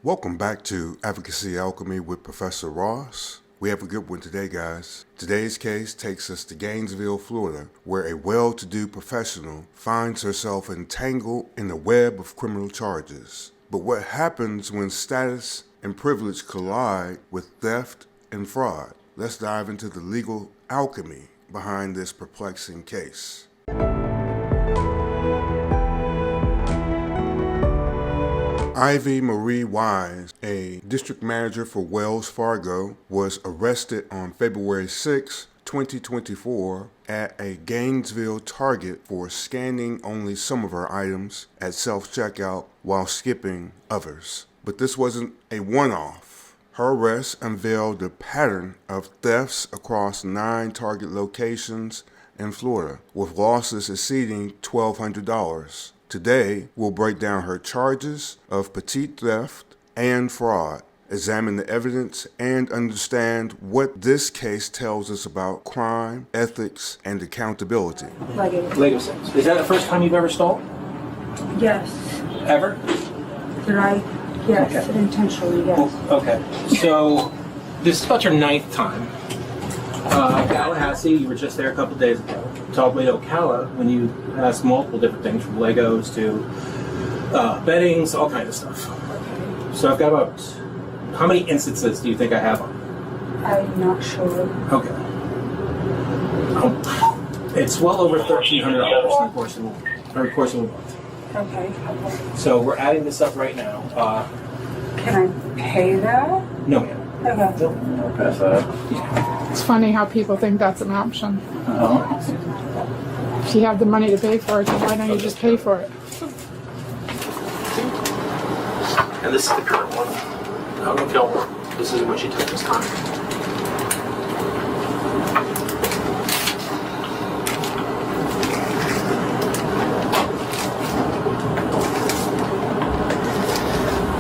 Welcome back to Advocacy Alchemy with Professor Ross. We have a good one today, guys. Today's case takes us to Gainesville, Florida, where a well-to-do professional finds herself entangled in a web of criminal charges. But what happens when status and privilege collide with theft and fraud? Let's dive into the legal alchemy behind this perplexing case. Ivey Marie Weiss, a district manager for Wells Fargo, was arrested on February 6, 2024 at a Gainesville Target for scanning only some of her items at self-checkout while skipping others. But this wasn't a one-off. Her arrest unveiled a pattern of thefts across 9 Target locations in Florida, with losses exceeding $1,200. Today, we'll break down her charges of petit theft and fraud, examine the evidence, and understand what this case tells us about crime, ethics, and accountability. Lego sets. Is that the first time you've ever stolen? Yes. Ever? Did I? Yes, Okay. Intentionally, yes. Well, okay. So, this is about your 9th time. Tallahassee, you were just there a couple days ago. To Ocala, when you asked multiple different things, from Legos to beddings, all kinds of stuff. Okay. So I've got about, how many instances do you think I have on? I'm not sure. Okay. It's well over $1,300 in the course of a month. Okay. So we're adding this up right now. Can I pay that? No, ma'am. Okay. No, pass that. It's funny how people think that's an option. If you have the money to pay for it, then why don't you just pay for it? And this is the current one. No, don't. This isn't what she took this time.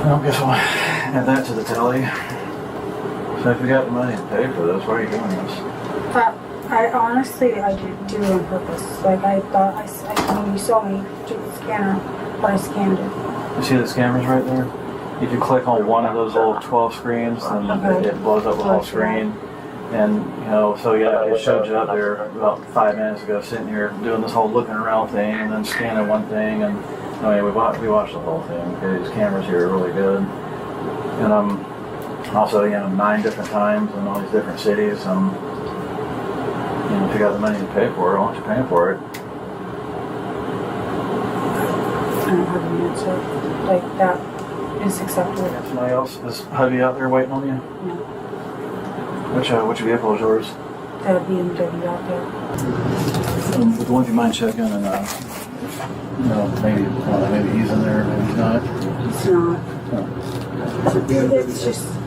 Well, guess what? Add that to the tally. So if you got the money to pay for this, why are you doing this? I honestly, I didn't do it on purpose. Like, I thought, when you saw me do the scanner, but I scanned it. You see the scammers right there? If you click on one of those little 12 screens, then it blows up the whole screen. And, you know, so yeah, it showed you up there about 5 minutes ago sitting here doing this whole looking around thing and then scanning one thing. And I mean, we watched the whole thing. Okay, these cameras here are really good. And also, you know, 9 different times in all these different cities. You know, if you got the money to pay for it, why don't you pay for it? I don't have an answer. Like, that is acceptable. Somebody else is hubby out there waiting on you? No. Which vehicle is yours? That BMW out there. Would one of you mind checking and you know, maybe he's in there, maybe he's not. It's not.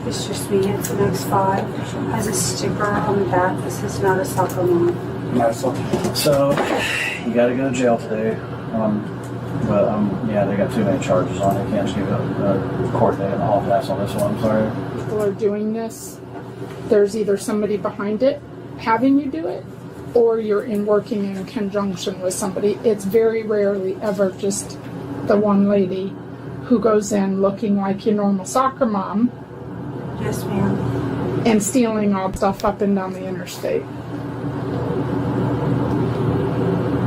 It's just me. It's an X5. Has a sticker on the back. This is not a soccer mom. So you got to go to jail today. Yeah, they got too many charges on it. Can't just give a court date and a hall pass on this one. I'm sorry. People are doing this. There's either somebody behind it having you do it, or you're working in conjunction with somebody. It's very rarely ever just the one lady who goes in looking like your normal soccer mom. Yes, ma'am. And stealing all stuff up and down the interstate.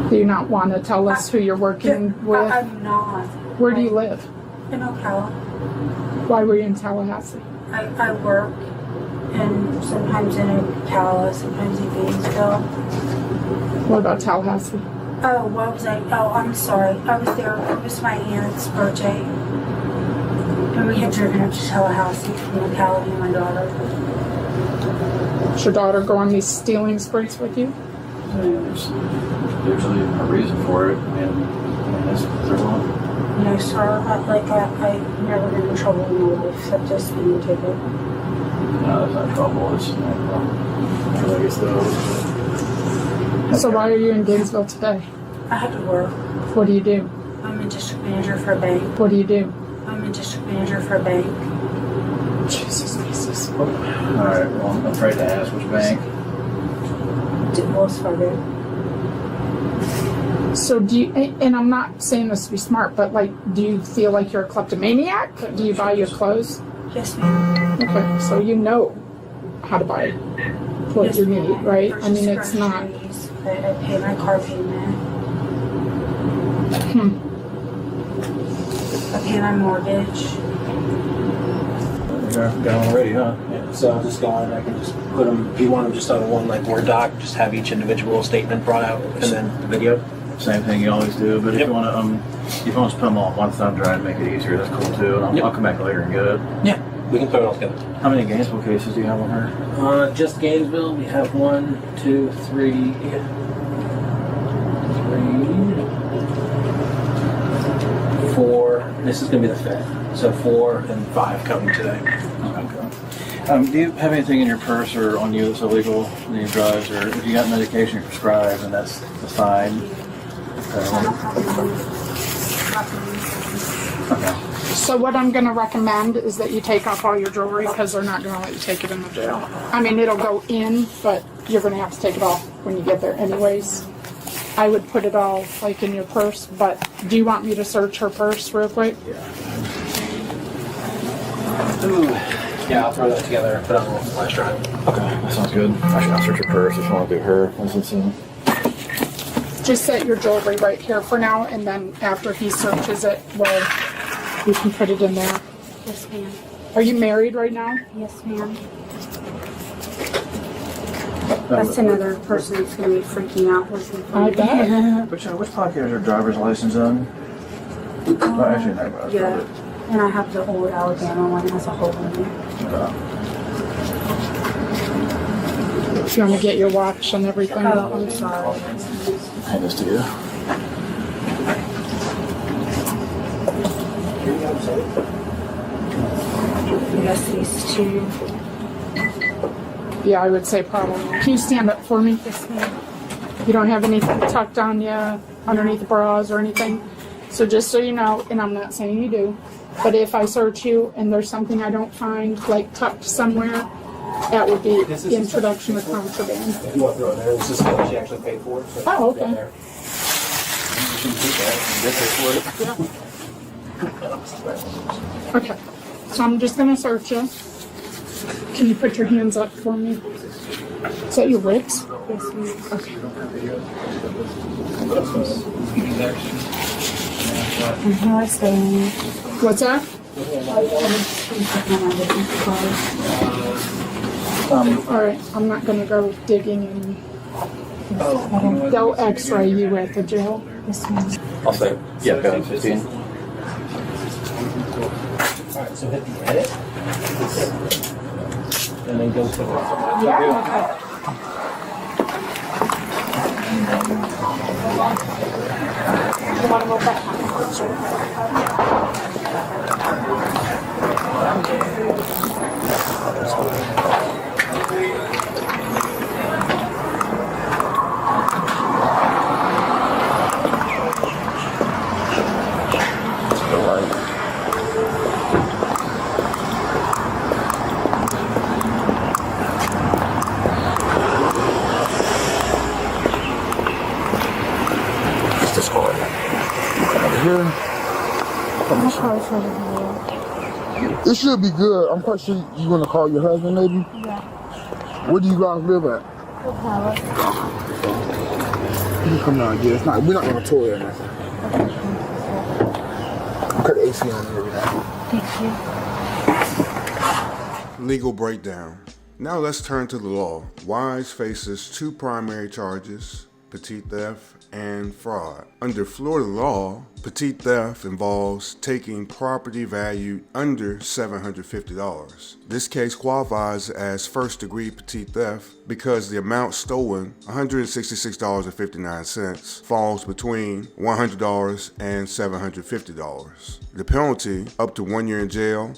Do you not want to tell us who you're working with? I'm not. Where do you live? In Ocala. Why were you in Tallahassee? I work, and sometimes in Ocala, sometimes in Gainesville. What about Tallahassee? Oh, what was I? Oh, I'm sorry. I was there. It was my aunt's birthday. And we had driven up to Tallahassee from Ocala, me and my daughter. Does your daughter go on these stealing sprees with you? I mean, there's usually a reason for it. I mean, is there one? No, sir. I've never been in trouble in my life, except just being a ticket. No, there's not trouble. It's So why are you in Gainesville today? I had to work. What do you do? I'm a district manager for a bank. What do you do? I'm a district manager for a bank. Jesus. All right. Well, I'm afraid to ask which bank. Wells Fargo. So do you, and I'm not saying this to be smart, but like, do you feel like you're a kleptomaniac? Do you buy your clothes? Yes, ma'am. Okay, so you know how to buy what Yes, you ma'am. need, right? I Purchase mean, it's not. groceries, I pay my car payment. I pay my mortgage. You're going already, huh? Yeah, so I'll just go on and I can just put them, if you want them just on one like Word doc, just have each individual statement brought out and then the video. Same thing you always do, but if Yep. you want to, if you want to put them all on one thumb drive and make it easier, that's cool too. And Yep. I'll come back later and get it. Yeah, we can put it all together. How many Gainesville cases do you have on her? Just Gainesville, we have 1, 2, 3, 4. This is going to be the 5th. So 4 and 5 coming today. Okay. Do you have anything in your purse or on you that's illegal? Any drugs, or if you got medication you prescribed, and that's fine. Okay. So what I'm going to recommend is that you take off all your jewelry because they're not going to let you take it in the jail. I mean, it'll go in, but you're going to have to take it off when you get there anyways. I would put it all like in your purse, but do you want me to search her purse real quick? Ooh. Yeah, I'll throw that together and put it on the flash drive. Okay, that sounds good. Actually, I'll search your purse if you want to do her. Just set your jewelry right here for now, and then after he searches it, well, you can put it in there. Yes, ma'am. Are you married right now? Yes, ma'am. That's another person that's going to be freaking out listening to I me. bet. Which pocket is your driver's license in? Oh, actually, never mind. Yeah. And I have the old Alabama one that has a hole in it. If you want to get your watch and everything. Oh, I'm sorry. Hand this to you. Yes, these two. Yeah, I would say probably. Can you stand up for me? Yes, ma'am. You don't have anything tucked on you underneath the bras or anything. So just so you know, and I'm not saying you do, but if I search you and there's something I don't find like tucked somewhere, that would be the introduction of contraband. If you want to throw it there, this is what she actually paid for. So Oh, okay. there. Okay, so I'm just gonna search you. Can you put your hands up for me? Is that your ribs? Yes, ma'am. Okay. And here I stand. What's that? All right, I'm not gonna go digging and they'll x-ray you at the jail. Yes, ma'am. I'll say, yeah, go ahead, 15. Alright, so hit the edit. And then go to the Yeah. You wanna move back? I'll probably try to do It should be good. I'm quite sure you're gonna call your husband, maybe. it. Yeah. Where do you guys live at? Good power. You can come down and get it. It's not. We're not gonna tour or nothing. Cut the AC on and everything. Thank you. Legal breakdown. Now let's turn to the law. Wise faces 2 primary charges: petit theft and fraud. Under Florida law, petit theft involves taking property valued under $750. This case qualifies as first-degree petit theft because the amount stolen, $166.59, falls between $100 and $750. The penalty, up to 1 year in jail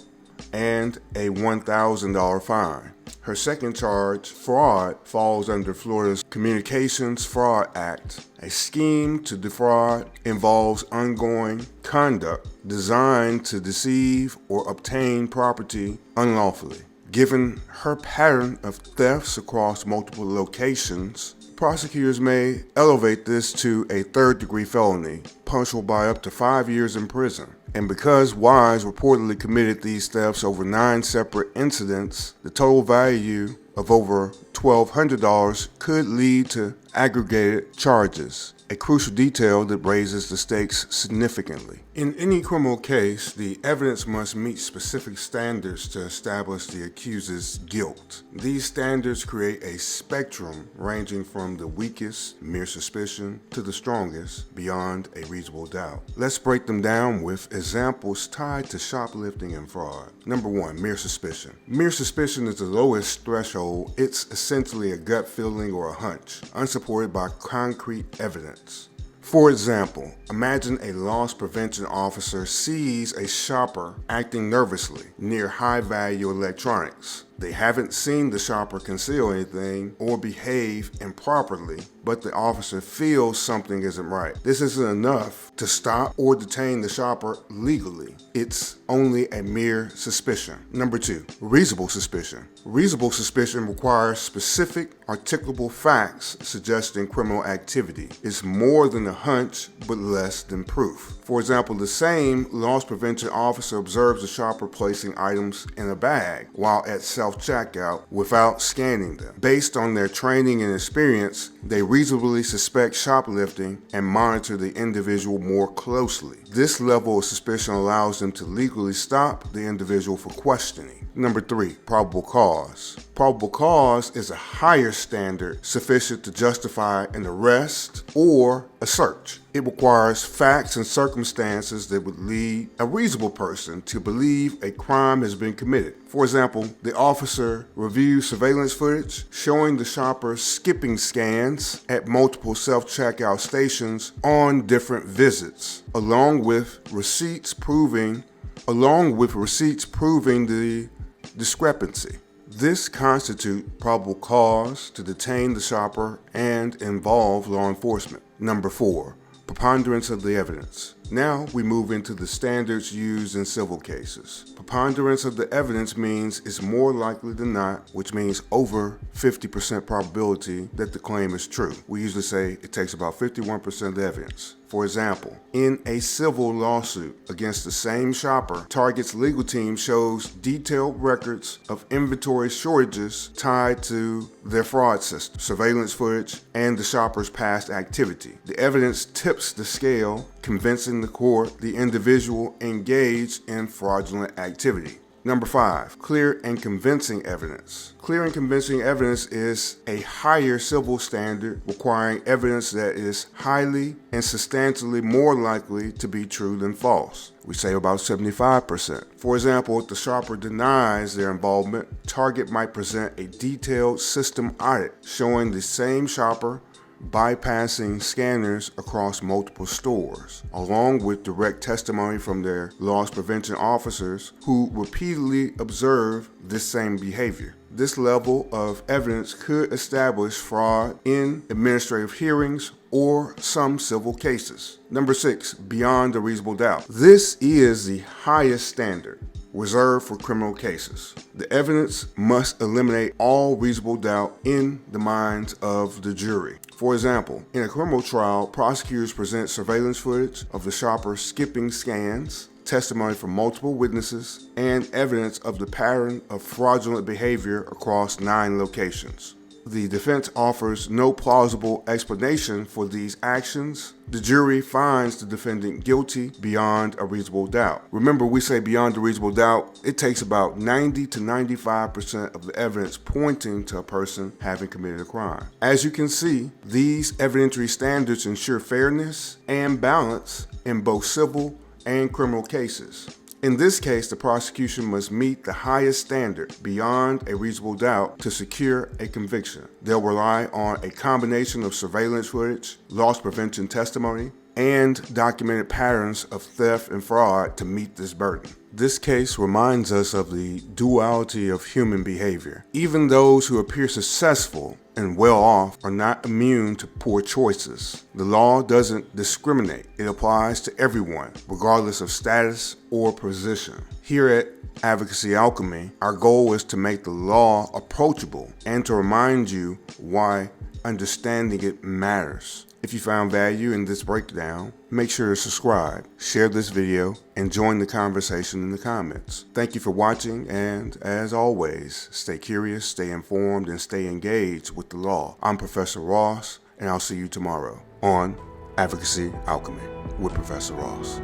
and a $1,000 fine. Her second charge, fraud, falls under Florida's Communications Fraud Act. A scheme to defraud involves ongoing conduct designed to deceive or obtain property unlawfully. Given her pattern of thefts across multiple locations, prosecutors may elevate this to a third-degree felony, punishable by up to 5 years in prison. And because Weiss reportedly committed these thefts over 9 separate incidents, the total value of over $1,200 could lead to aggregated charges, a crucial detail that raises the stakes significantly. In any criminal case, the evidence must meet specific standards to establish the accused's guilt. These standards create a spectrum ranging from the weakest, mere suspicion, to the strongest, beyond a reasonable doubt. Let's break them down with examples tied to shoplifting and fraud. Number 1, mere suspicion. Mere suspicion is the lowest threshold. It's essentially a gut feeling or a hunch, unsupported by concrete evidence. For example, imagine a loss prevention officer sees a shopper acting nervously near high-value electronics. They haven't seen the shopper conceal anything or behave improperly, but the officer feels something isn't right. This isn't enough to stop or detain the shopper legally. It's only a mere suspicion. Number 2, reasonable suspicion. Reasonable suspicion requires specific, articulable facts suggesting criminal activity. It's more than a hunch, but less than proof. For example, the same loss prevention officer observes the shopper placing items in a bag while at self-checkout without scanning them. Based on their training and experience, they reasonably suspect shoplifting and monitor the individual more closely. This level of suspicion allows them to legally stop the individual for questioning. Number 3, probable cause. Probable cause is a higher standard sufficient to justify an arrest or a search. It requires facts and circumstances that would lead a reasonable person to believe a crime has been committed. For example, the officer reviews surveillance footage showing the shopper skipping scans at multiple self-checkout stations on different visits, along with receipts proving the discrepancy. This constitutes probable cause to detain the shopper and involve law enforcement. Number 4, preponderance of the evidence. Now we move into the standards used in civil cases. Preponderance of the evidence means it's more likely than not, which means over 50% probability that the claim is true. We usually say it takes about 51% of the evidence. For example, in a civil lawsuit against the same shopper, Target's legal team shows detailed records of inventory shortages tied to their fraud system, surveillance footage, and the shopper's past activity. The evidence tips the scale, convincing the court the individual engaged in fraudulent activity. Number 5, clear and convincing evidence. Clear and convincing evidence is a higher civil standard requiring evidence that is highly and substantially more likely to be true than false. We say about 75%. For example, if the shopper denies their involvement, Target might present a detailed system audit showing the same shopper bypassing scanners across multiple stores, along with direct testimony from their loss prevention officers who repeatedly observe this same behavior. This level of evidence could establish fraud in administrative hearings or some civil cases. Number 6, beyond a reasonable doubt. This is the highest standard reserved for criminal cases. The evidence must eliminate all reasonable doubt in the minds of the jury. For example, in a criminal trial, prosecutors present surveillance footage of the shopper skipping scans, testimony from multiple witnesses, and evidence of the pattern of fraudulent behavior across 9 locations. The defense offers no plausible explanation for these actions. The jury finds the defendant guilty beyond a reasonable doubt. Remember, we say beyond a reasonable doubt. It takes about 90 to 95% of the evidence pointing to a person having committed a crime. As you can see, these evidentiary standards ensure fairness and balance in both civil and criminal cases. In this case, the prosecution must meet the highest standard beyond a reasonable doubt to secure a conviction. They'll rely on a combination of surveillance footage, loss prevention testimony, and documented patterns of theft and fraud to meet this burden. This case reminds us of the duality of human behavior. Even those who appear successful and well off are not immune to poor choices. The law doesn't discriminate. It applies to everyone, regardless of status or position. Here at Advocacy Alchemy, our goal is to make the law approachable and to remind you why Understanding it matters. If you found value in this breakdown, make sure to subscribe, share this video, and join the conversation in the comments. Thank you for watching, and as always, stay curious, stay informed, and stay engaged with the law. I'm Professor Ross, and I'll see you tomorrow on Advocacy Alchemy with Professor Ross.